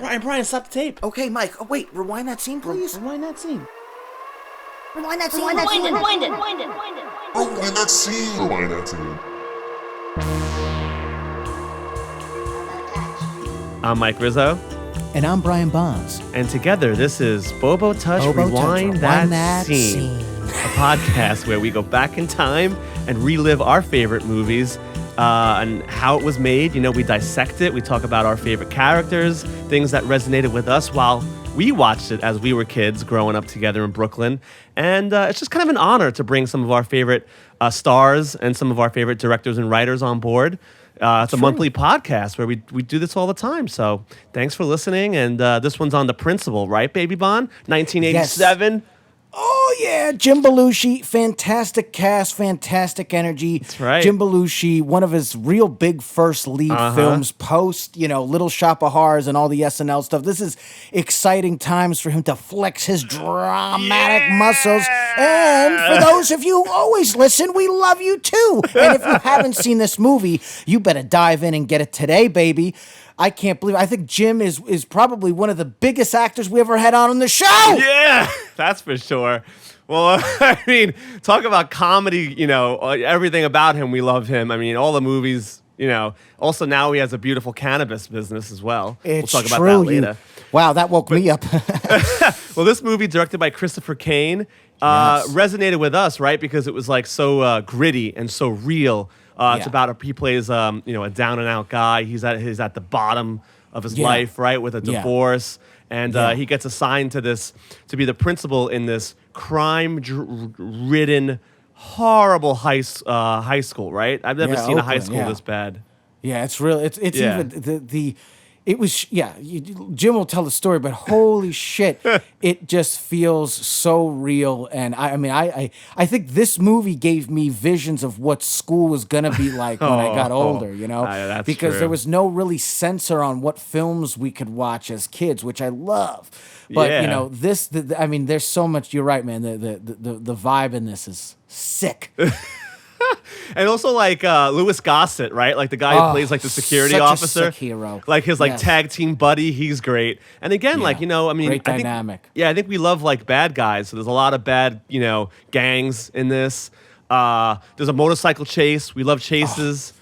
Brian, stop the tape. Okay, Mike. Oh, wait. Rewind that scene, please. Rewind that scene. Rewind that scene. Rewind it. Rewind that scene. I'm Mike Rizzo. And I'm Brian Bonds. And together, this is Bobo Touch Rewind That Scene. A podcast where we go back in time and relive our favorite movies and how it was made. You know, we dissect it. We talk about our favorite characters, things that resonated with us while we watched it as we were kids growing up together in Brooklyn. And it's just kind of an honor to bring some of our favorite stars and some of our favorite directors and writers on board. It's a monthly podcast where we do this all the time. So thanks for listening. And this one's on The Principal, right, Baby Bond? 1987. Yes. Oh, yeah. Jim Belushi, fantastic cast, fantastic energy. That's right. Jim Belushi, one of his real big first lead films post, Little Shop of Horrors and all the SNL stuff. This is exciting times for him to flex his dramatic muscles. And for those of you who always listen, we love you too. And if you haven't seen this movie, you better dive in and get it today, baby. I can't believe it. I think Jim is probably one of the biggest actors we ever had on the show. Yeah, that's for sure. Well, I mean, talk about comedy, everything about him, we love him. I mean, all the movies, Also, now he has a beautiful cannabis business as well. It's we'll talk true. about that later. Wow, that woke me up. Well, this movie, directed by Christopher Cain, resonated with us, right? Because it was like so gritty and so real. It's about he plays a down and out guy. He's at the bottom of his life, right, with a divorce, and he gets assigned to be the principal in this crime-ridden, horrible high school, right? I've never seen a high school this bad. Yeah, it's real. It's even the. It was, Jim will tell the story, but holy shit, it just feels so real. And I think this movie gave me visions of what school was going to be like when I got older, That's because true. There was no really censor on what films we could watch as kids, which I love. But, there's so much, you're right, man. The vibe in this is sick. And also like Louis Gossett, right? Like the guy who plays like the security such officer, a sick hero. Like his tag team buddy, he's great. And again, great dynamic. I think we love like bad guys. So there's a lot of bad, gangs in this. There's a motorcycle chase. We love chases.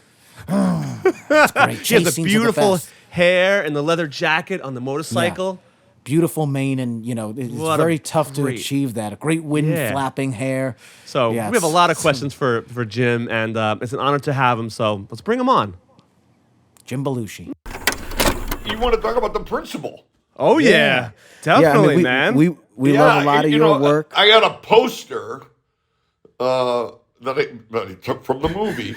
It's great. She has Chase the scenes are beautiful best. hair and the leather jacket on the motorcycle. Beautiful mane, and it's very tough to achieve that. A great wind flapping hair. So we have a lot of questions for Jim, and it's an honor to have him. So let's bring him on. Jim Belushi. You want to talk about The Principal? Oh yeah, definitely, man. We love a lot of your work. I got a poster that I took from the movie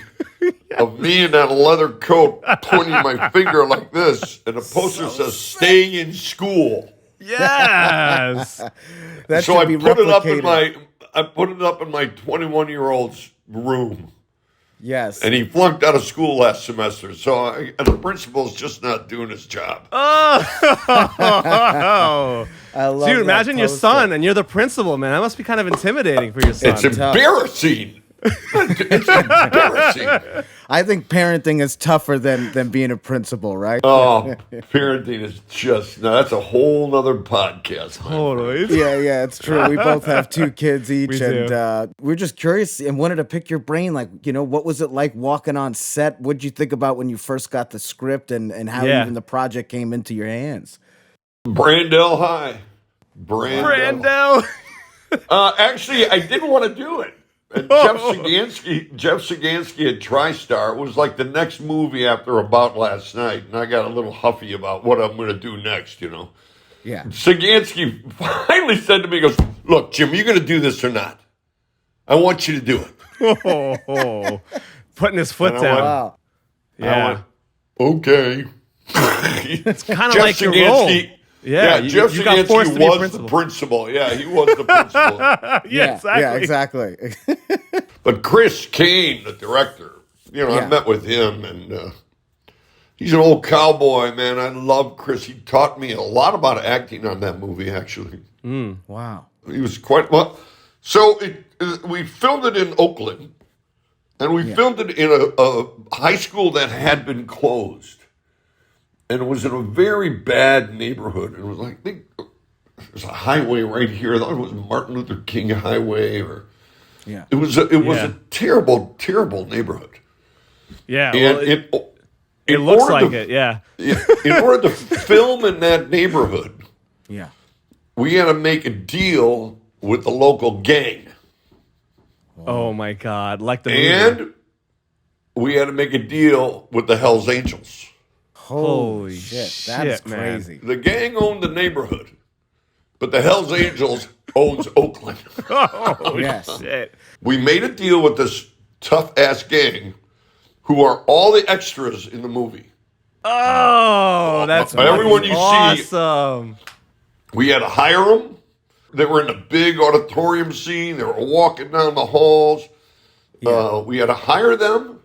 of me in that leather coat pointing my finger like this, and the poster says "Staying in School." Yes. That So should I be put it up replicated. in my 21-year-old's room, Yes. and he flunked out of school last semester. So and the principal's just not doing his job. Oh, I love dude! that Imagine your poster. son and you're the principal, man. That must be kind of intimidating for your son. It's embarrassing. It's embarrassing. I think parenting is tougher than being a principal, right? Oh, parenting is that's a whole nother podcast. Totally. Yeah, it's true. We both have 2 kids each, We do. and we're just curious and wanted to pick your brain. Like, what was it like walking on set? What did you think about when you first got the script, and how even the project came into your hands? Brandell High. Brandell. Actually, I didn't want to do it. And Jeff Sagansky at TriStar was like the next movie after About Last Night, and I got a little huffy about what I'm going to do next, Yeah. Sagansky finally said to me, he goes, "Look, Jim, you going to do this or not? I want you to do it." Putting his foot And I down. Wow. Yeah. I went, "Okay." It's kind of like your role. Yeah, Jeff you got forced to Sagansky be a was the principal. Yeah, he was the principal. Yeah, exactly. But Chris Cain, the director, I met with him, and he's an old cowboy, man. I love Chris. He taught me a lot about acting on that movie, actually. Wow. He was quite well. So we filmed it in Oakland, and we filmed it in a high school that had been closed. And it was in a very bad neighborhood. And it was like, there's a highway right here. I thought it was Martin Luther King Highway, or it was a terrible, terrible neighborhood. Yeah, and well, it looks like it. Yeah. In order to film in that neighborhood, we had to make a deal with the local gang. Oh my God! Like the movie. And we had to make a deal with the Hells Angels. Holy shit, that's crazy. The gang owned the neighborhood, but the Hells Angels owns Oakland. Oh, yes. Shit. We made a deal with this tough-ass gang who are all the extras in the movie. Oh, that's everyone you awesome. See. We had to hire them. They were in a big auditorium scene. They were walking down the halls. We had to hire them,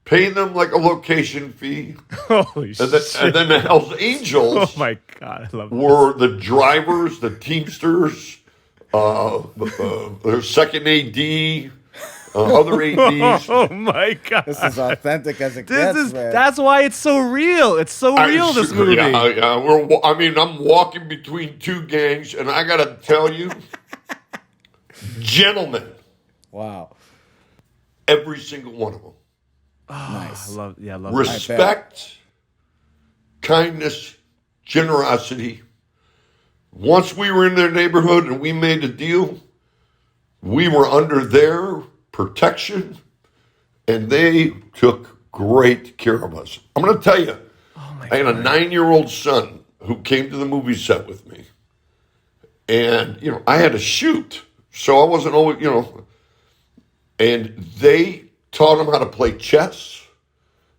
pay them like a location fee. Holy shit. And then the Hells Angels oh my God, I love were the drivers, the Teamsters, their second AD, other ADs. Oh my God. This is authentic as it gets, man. That's why it's so real. It's so real, this movie. Yeah, I'm walking between two gangs, and I got to tell you, gentlemen. Wow. Every single one of them. Nice. I love respect, kindness, generosity. Once we were in their neighborhood and we made a deal, we were under their protection, and they took great care of us. I'm going to tell you, I had a 9-year-old son who came to the movie set with me, and I had to shoot, so I wasn't always, and they taught him how to play chess.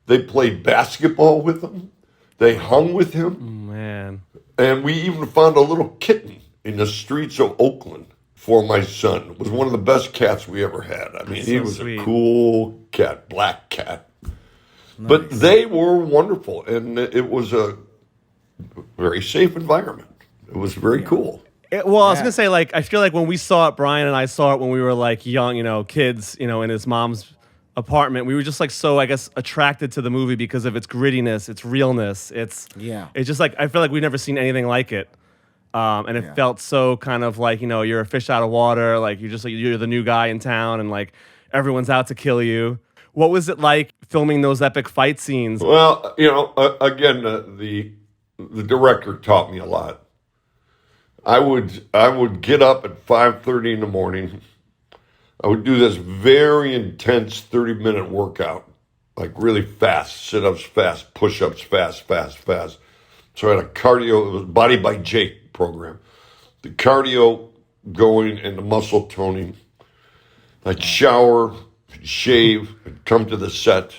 They played basketball with him. They hung with him. Oh, man. And we even found a little kitten in the streets of Oakland for my son. It was one of the best cats we ever had. I mean, he was sweet. A cool cat, black cat. Nice. But they were wonderful, and it was a very safe environment. It was very cool. I was going to say, I feel like when we saw it, Brian and I saw it when we were, young, kids, in his mom's apartment. We were just, so, I guess, attracted to the movie because of its grittiness, its realness. It's just, I feel like we've never seen anything like it. And it felt so kind of you're a fish out of water. You're the new guy in town, and, everyone's out to kill you. What was it like filming those epic fight scenes? Well, again, the director taught me a lot. I would get up at 5:30 in the morning. I would do this very intense 30-minute workout, really fast, sit-ups fast, push-ups fast. So I had a cardio, it was Body by Jake program. The cardio going and the muscle toning. I'd shower, shave, I'd come to the set.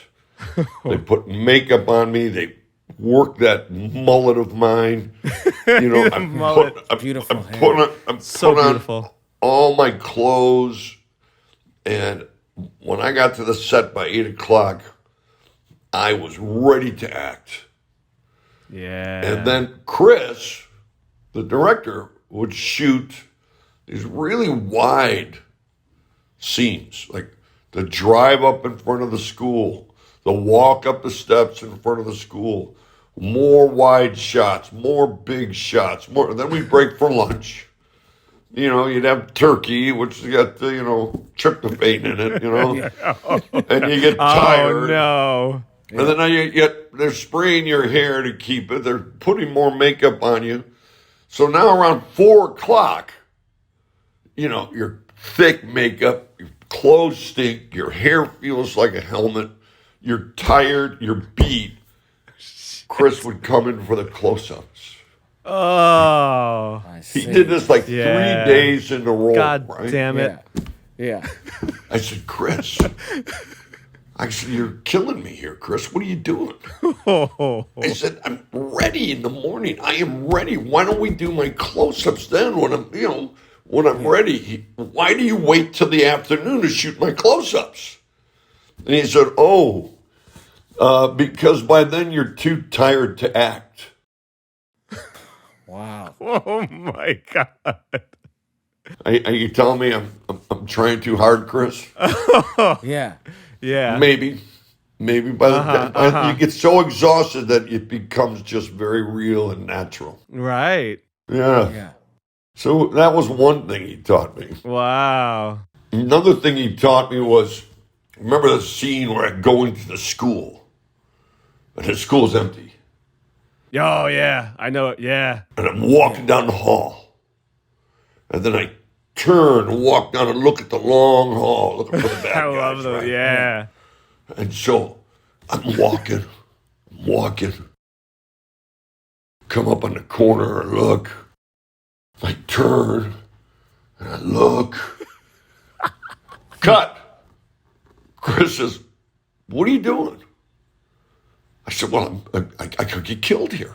They put makeup on me. They work that mullet of mine. I'm beautiful. put on all my clothes, and when I got to the set by 8:00, I was ready to act. Yeah. And then Chris, the director, would shoot these really wide scenes, like the drive up in front of the school, the walk up the steps in front of the school, more wide shots, more big shots, more. Then we'd break for lunch. You'd have turkey, which has got the, tryptophan in it, and you get tired. Oh, no. And then they're spraying your hair to keep it. They're putting more makeup on you. So now around 4:00, your thick makeup, your clothes stink, your hair feels like a helmet, you're tired, you're beat. Chris would come in for the close-ups. Oh. He did this 3 days in a row. God right? damn it. Yeah. I said, Chris, you're killing me here, Chris. What are you doing? I said, I'm ready in the morning. I am ready. Why don't we do my close-ups then when I'm ready? Why do you wait till the afternoon to shoot my close-ups? And he said, because by then you're too tired to act. Wow. Oh my God. Are you telling me I'm trying too hard, Chris? Yeah. Yeah. Maybe. Maybe by the you get so exhausted that it becomes just very real and natural. Right. Yeah. So that was one thing he taught me. Wow. Another thing he taught me was, remember the scene where I go into the school and the school's empty. Oh, yeah. I know it. Yeah. And I'm walking down the hall. And then I turn and walk down and look at the long hall, looking for the bad I guys. love those. Right? Yeah. And so I'm walking, come up on the corner and look. I turn and I look. Cut. Chris says, "What are you doing?" I said, "Well, I could get killed here.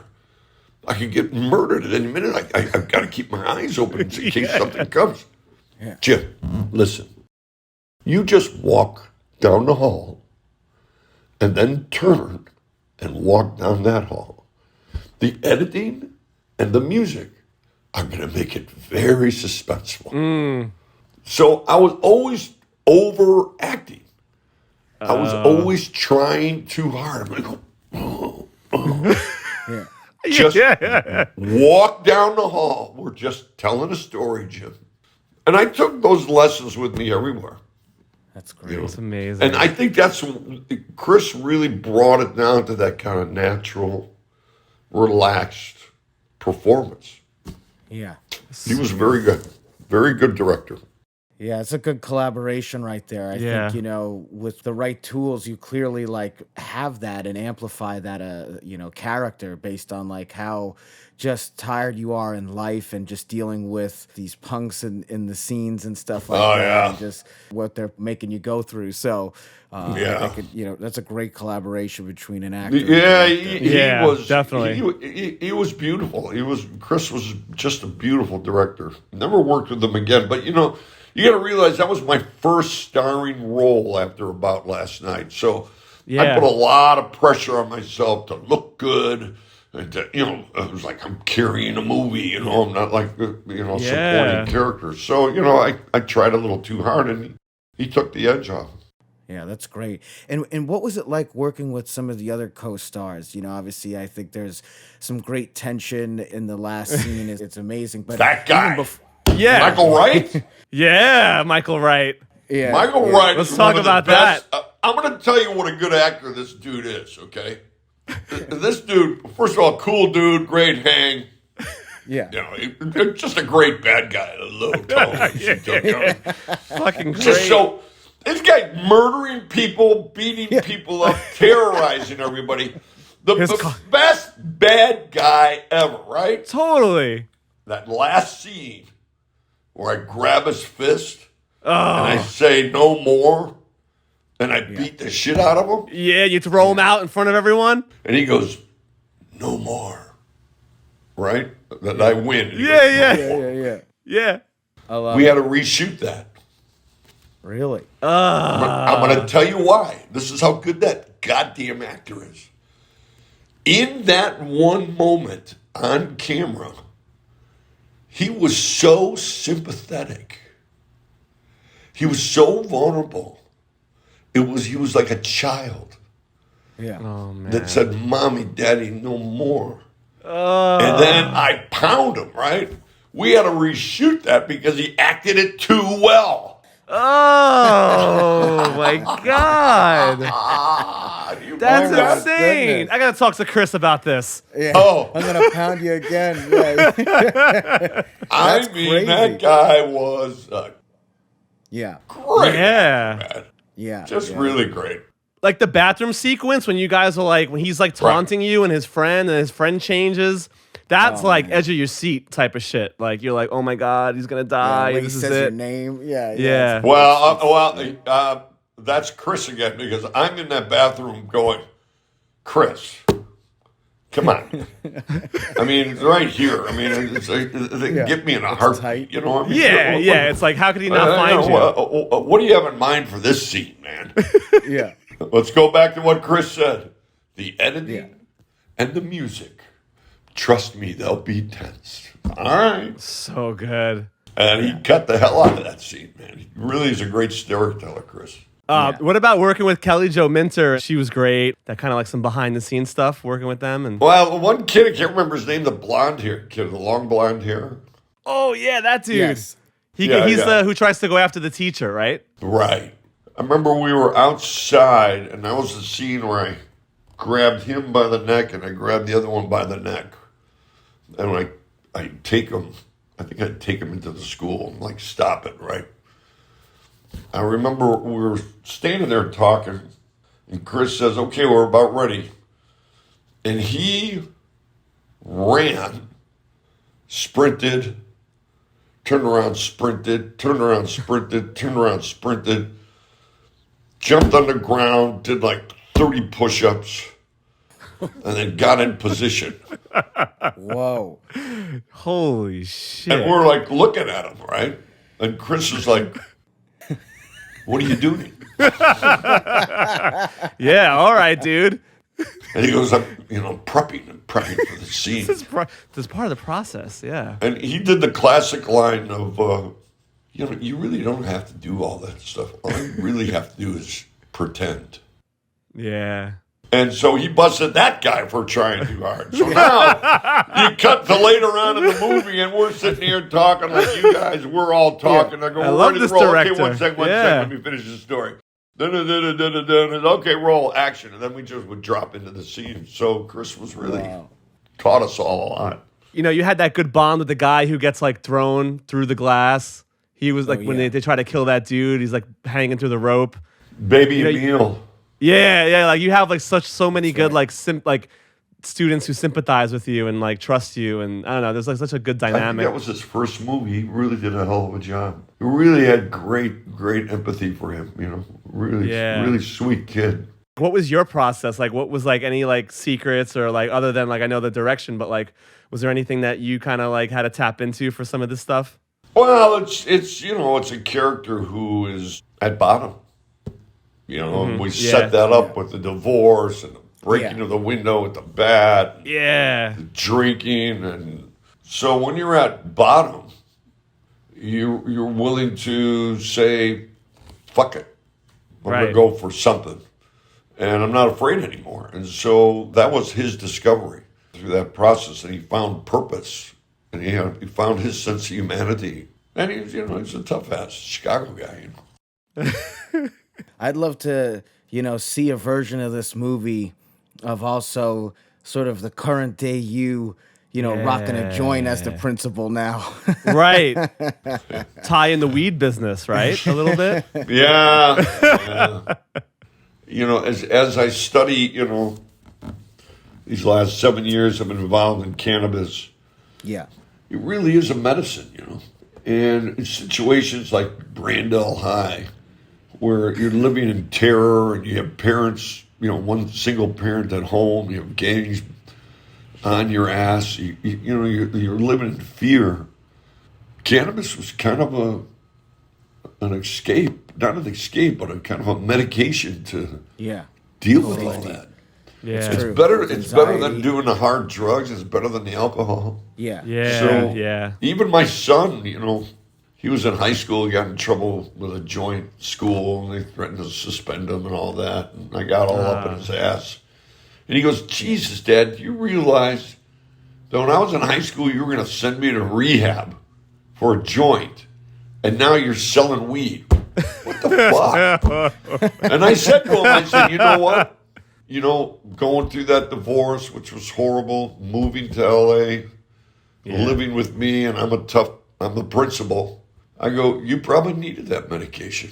I could get murdered at any minute. I've got to keep my eyes open in case something comes." Yeah. Jim, listen. You just walk down the hall and then turn and walk down that hall. The editing and the music are going to make it very suspenseful. So I was always overacting. I was always trying too hard. I'm like, Just walk down the hall. We're just telling a story, Jim. And I took those lessons with me everywhere. That's great. You know? It's amazing. And I think Chris really brought it down to that kind of natural, relaxed performance. Yeah. He was very good. Very good director. Yeah, it's a good collaboration right there. I think, you know, with the right tools, you clearly like have that and amplify that, you know, character based on like how just tired you are in life and just dealing with these punks in the scenes and stuff like that, and just what they're making you go through. So, I think, you know, that's a great collaboration between an actor. Yeah, he was definitely. He was beautiful. Chris was just a beautiful director. Never worked with him again, but you know. You got to realize that was my first starring role after About Last Night. So I put a lot of pressure on myself to look good. And to, you know, it was like I'm carrying a movie, you know, I'm not like, you know, supporting characters. So, you know, I tried a little too hard and he took the edge off. Yeah, that's great. And what was it like working with some of the other co-stars? You know, obviously, I think there's some great tension in the last scene. It's amazing. But that guy. Yeah. Michael Wright? Yeah, Michael Wright. Yeah. Michael Wright. Let's talk about that. I'm going to tell you what a good actor this dude is, okay? This dude, first of all, cool dude, great hang. Yeah. You know, just a great bad guy, a low tone. Fucking great. Just so, this guy murdering people, beating people up, terrorizing everybody. The best bad guy ever, right? Totally. That last scene where I grab his fist and I say no more and I beat the shit out of him. Yeah, you throw him out in front of everyone. And he goes, no more. Right? That I win. Yeah. We had to reshoot that. Really? I'm going to tell you why. This is how good that goddamn actor is. In that one moment on camera, he was so sympathetic. He was so vulnerable. He was like a child. Yeah. Oh, man. That said, "Mommy, Daddy, no more." And then I pound him, right? We had to reshoot that because he acted it too well. Oh, my God. That's insane. Goodness. I got to talk to Chris about this. Yeah. Oh. I'm going to pound you again. Yeah. I mean, crazy. That guy was great. Yeah. Man. Yeah. Just really great. Like the bathroom sequence when you guys are like, when he's like taunting you and his friend changes. That's like edge of your seat type of shit. Like you're like, oh my God, he's gonna die. When this he is says it. your name. Yeah. Well, that's Chris again because I'm in that bathroom going, Chris, come on. I mean, it's right here. I mean, it's like, get me in a heartbeat. You know what I mean? Yeah. It's like, how could he not find you? What do you have in mind for this scene, man? Yeah. Let's go back to what Chris said. The editing and the music. Trust me, they'll be tense. All right. So good. And he cut the hell out of that scene, man. He really is a great storyteller, Chris. What about working with Kelly Jo Minter? She was great. That kind of like some behind the scenes stuff, working with them. And Well, one kid, I can't remember his name, the blonde hair kid, the long blonde hair. oh yeah, that dude. Yes. He's Yeah. the who tries to go after the teacher, right? Right. I remember we were outside, and that was the scene where I grabbed him by the neck and I grabbed the other one by the neck. And I take him, I think I'd take him into the school and like stop it, right? I remember we were standing there talking, and Chris says, okay, we're about ready. And he ran, sprinted, turned around, sprinted, turned around, sprinted, turned around, sprinted, jumped on the ground, did like 30 push-ups, and then got in position. Whoa. Holy shit! And we're like looking at him, right? And Chris is like, what are you doing? Yeah, all right, dude. And he goes, I'm, prepping for the scene. This is part of the process. Yeah. And he did the classic line of, you really don't have to do all that stuff. All you really have to do is pretend. Yeah. And so he busted that guy for trying too hard. So now you cut to later on in the movie, and we're sitting here talking like you guys. We're all talking. I go, I we're love ready this to roll. director. Okay, one second. Let me finish the story. Okay, roll, action. And then we just would drop into the scene. So Chris was really taught us all a lot. You had that good bond with the guy who gets like thrown through the glass. He was like when they try to kill that dude, he's like hanging through the rope. Baby Emil. Yeah, like you have like so many good like students who sympathize with you and like trust you, and I don't know, there's like such a good I think dynamic. that was his first movie. He really did a hell of a job. We really had great empathy for him, really sweet kid. What was your process? Like what was like any like secrets or like other than like I know the direction, but like was there anything that you kind of like had to tap into for some of this stuff? Well, it's a character who is at bottom. And we set that up with the divorce and the breaking of the window with the bat. Yeah. The drinking. And so when you're at bottom, you're willing to say, fuck it. I'm going to go for something. And I'm not afraid anymore. And so that was his discovery through that process. And he found purpose. And he found his sense of humanity. And he's a tough-ass Chicago guy, I'd love to, see a version of this movie of also sort of the current day rocking a joint as the principal now. Right. Tie in the weed business, right? A little bit. Yeah. As I study, these last 7 years I've been involved in cannabis. Yeah. It really is a medicine, And in situations like Brandell High, where you're living in terror and you have parents, one single parent at home, you have gangs on your ass, you're living in fear. Cannabis was kind of an escape, not an escape, but a kind of a medication to deal with all that. Yeah. It's better than doing the hard drugs. It's better than the alcohol. Yeah. Yeah. Even my son, he was in high school, he got in trouble with a joint school, and they threatened to suspend him and all that. And I got all up in his ass. And he goes, Jesus, Dad, do you realize that when I was in high school, you were going to send me to rehab for a joint, and now you're selling weed? What the fuck? And I said to him, you know what? Going through that divorce, which was horrible, moving to L.A., living with me, and I'm the principal. I go, you probably needed that medication.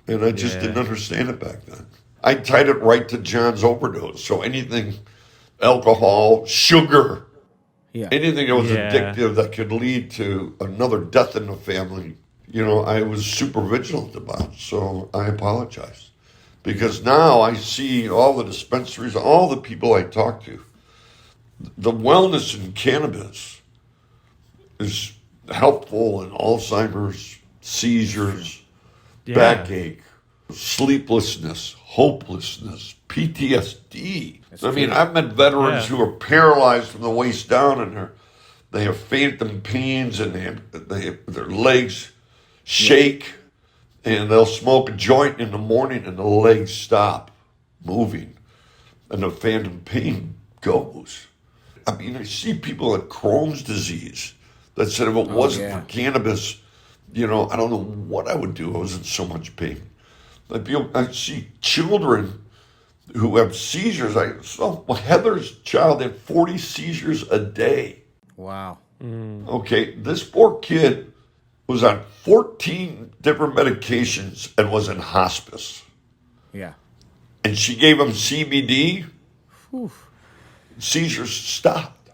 And I just didn't understand it back then. I tied it right to John's overdose. So anything, alcohol, sugar, anything that was addictive that could lead to another death in the family, I was super vigilant about. So I apologize. Because now I see all the dispensaries, all the people I talk to, the wellness in cannabis is helpful in Alzheimer's, seizures, backache, sleeplessness, hopelessness, PTSD. I've met veterans who are paralyzed from the waist down, and they have phantom pains, and they have their legs shake, and they'll smoke a joint in the morning and the legs stop moving and the phantom pain goes. I mean, I see people with Crohn's disease that said if it wasn't for cannabis, I don't know what I would do. I was in so much pain. I see children who have seizures. I saw Heather's child had 40 seizures a day. Wow. Okay, this poor kid was on 14 different medications and was in hospice. Yeah. And she gave him CBD. Whew. Seizures stopped.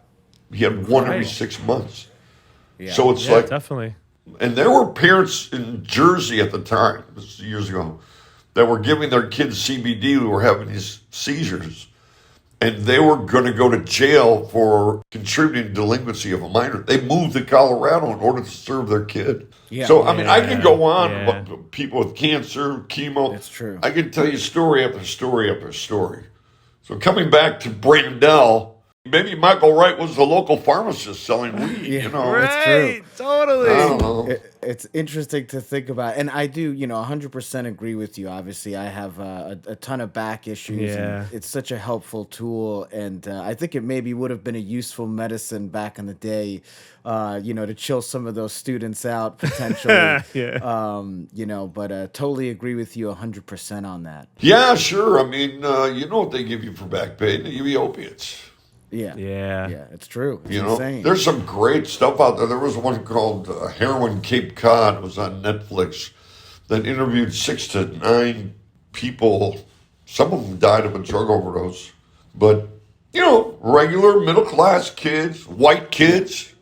He had one every 6 months. Yeah. So it's like... definitely. And there were parents in Jersey at the time, this was years ago, that were giving their kids CBD who were having these seizures. And they were going to go to jail for contributing to delinquency of a minor. They moved to Colorado in order to serve their kid. Yeah. So, I mean, I can go on about people with cancer, chemo. That's true. I can tell you story after story after story. So coming back to Brandell, maybe Michael Wright was the local pharmacist selling weed, Right, it's true. Totally. I don't know. It's interesting to think about. And I do, 100% agree with you. Obviously, I have a ton of back issues. Yeah. And it's such a helpful tool. And I think it maybe would have been a useful medicine back in the day, to chill some of those students out potentially. But totally agree with you 100% on that. Yeah, sure. I mean, you know what they give you for back pain? They give you opiates. Yeah, it's true. It's insane. There's some great stuff out there. There was one called Heroin Cape Cod. It was on Netflix that interviewed 6 to 9 people. Some of them died of a drug overdose. But, regular middle-class kids, white kids,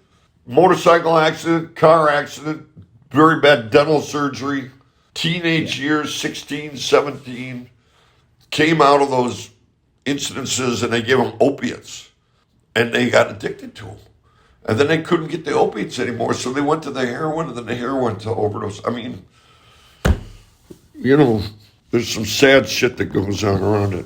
motorcycle accident, car accident, very bad dental surgery, teenage years, 16, 17, came out of those incidences and they gave them opiates. And they got addicted to them. And then they couldn't get the opiates anymore, so they went to the heroin, and then the heroin to overdose. I mean, there's some sad shit that goes on around it.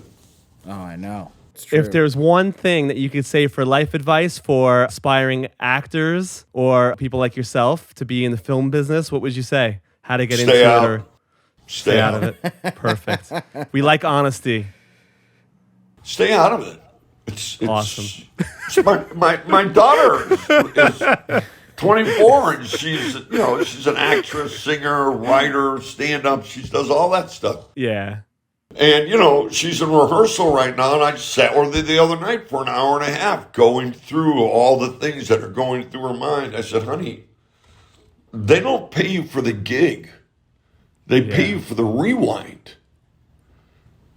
Oh, I know. It's true. If there's one thing that you could say for life advice for aspiring actors or people like yourself to be in the film business, what would you say? How to get into it or stay out of it? Perfect. We like honesty. Stay out of it. It's awesome. My daughter is 24 and she's an actress, singer, writer, stand-up. She does all that stuff. Yeah. And she's in rehearsal right now, and I sat with her the other night for an hour and a half going through all the things that are going through her mind. I said, honey, they don't pay you for the gig. They pay you for the rewind.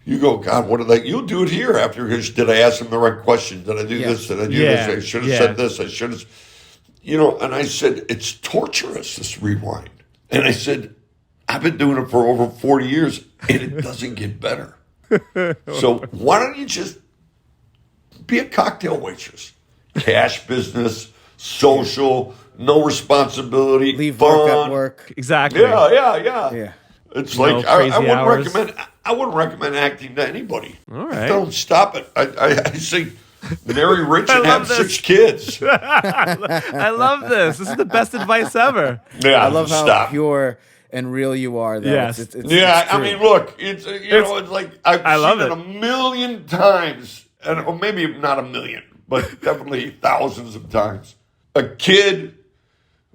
You go, God, what did I... You'll do it here after. Did I ask him the right question? Did I do this? Did I do this? I should have said this. I should have... and I said, it's torturous, this rewind. And I said, I've been doing it for over 40 years, and it doesn't get better. So why don't you just be a cocktail waitress? Cash business, social, no responsibility, leave fun. work at work. Exactly. Yeah. It's like I wouldn't recommend acting to anybody. All right. Don't stop it. I say marry rich and have 6 kids. I love this. This is the best advice ever. Yeah, I love how pure and real you are. Though. Yes. It's I mean, look, it's like I've seen it a million times, or maybe not a million, but definitely thousands of times. A kid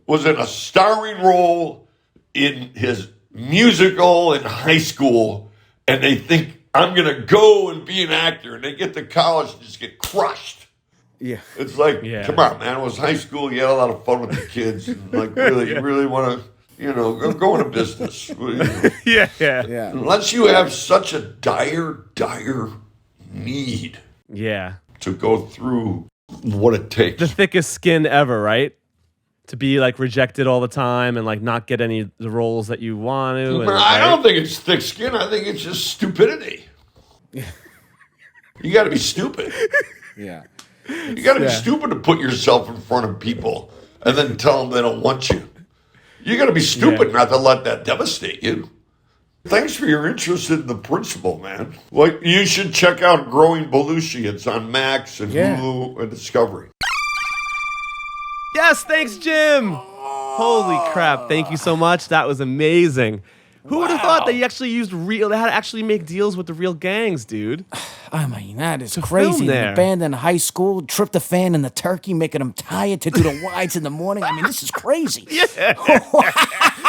was in a starring role in his musical in high school, and they think, I'm going to go and be an actor, and they get to college and just get crushed. Yeah. It's like, come on, man. It was high school. You had a lot of fun with the kids. And like, really, you really want to, go into business. Yeah. Unless you have such a dire need to go through what it takes. The thickest skin ever, right? To be like rejected all the time and like not get any of the roles that you want to. And, I don't think it's thick skin. I think it's just stupidity. You got to be stupid. Yeah. You got to be stupid to put yourself in front of people and then tell them they don't want you. You got to be stupid not to let that devastate you. Thanks for your interest in the principle, man. Like, you should check out Growing Belushi. It's on Max and Hulu and Discovery. Yes, thanks, Jim. Holy crap. Thank you so much. That was amazing. Who would have thought they actually used they had to actually make deals with the real gangs, dude? I mean, that is film crazy. there. An abandoned high school, tryptophan in the turkey, making them tired to do the wides in the morning. I mean, this is crazy. Yeah.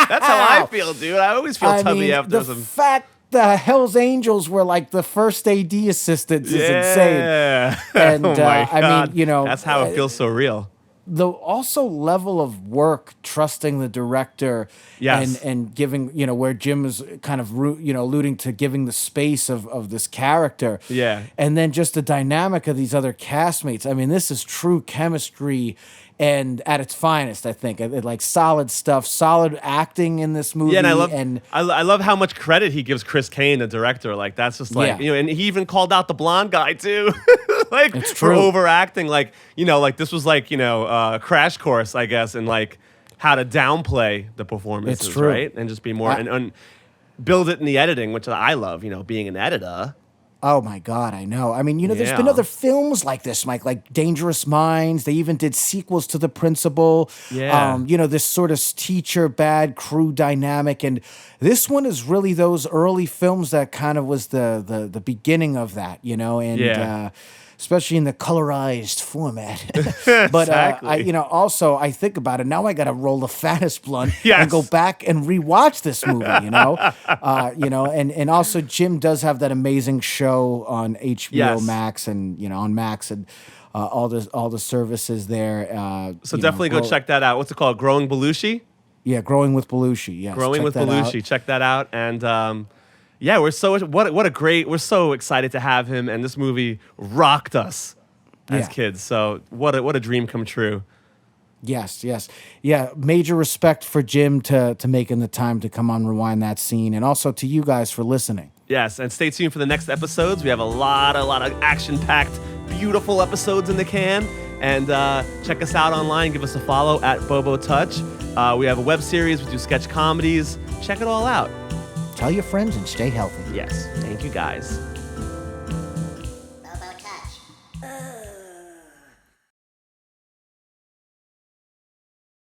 That's how I feel, dude. I always feel tubby after the some. fact the Hell's Angels were like the first AD assistants is insane. Yeah. And oh my God. I mean, that's how it feels so real. The also level of work, trusting the director, Yes. and giving, where Jim is kind of alluding to giving the space of this character, Yeah. and then just the dynamic of these other castmates. I mean, this is true chemistry. And at its finest, I think, like solid stuff, solid acting in this movie. Yeah, and I love how much credit he gives Chris Cain, the director. Like that's just like and he even called out the blonde guy too, like It's for true. overacting. Like like this was like a crash course, I guess, in like how to downplay the performances, It's true. right? And just be more and build it in the editing, which I love. Being an editor. Oh my God, I know. I mean, there's been Yeah. other films like this, Mike, like Dangerous Minds. They even did sequels to The Principal. Yeah. This sort of teacher bad crew dynamic, and this one is really those early films that kind of was the beginning of that, and Yeah. especially in the colorized format. But Exactly. also I think about it now. I got to roll the fattest blunt Yes. and go back and rewatch this movie. And also Jim does have that amazing show on HBO Yes. Max and on Max and all the services there. So definitely go check that out. What's it called? Growing Belushi? Yeah, Growing with Belushi. Yes, Growing check with that Belushi. out. Check that out. And we're so excited to have him. And this movie rocked us as Yeah. kids. So what a dream come true. Yes. Yeah, major respect for Jim to making the time to come on Rewind That Scene, and also to you guys for listening. Yes, and stay tuned for the next episodes. We have a lot of action-packed, beautiful episodes in the can. And check us out online. Give us a follow at Bobo Touch. We have a web series. We do sketch comedies. Check it all out. Tell your friends and stay healthy. Yes. Thank you, guys. Bobo touch.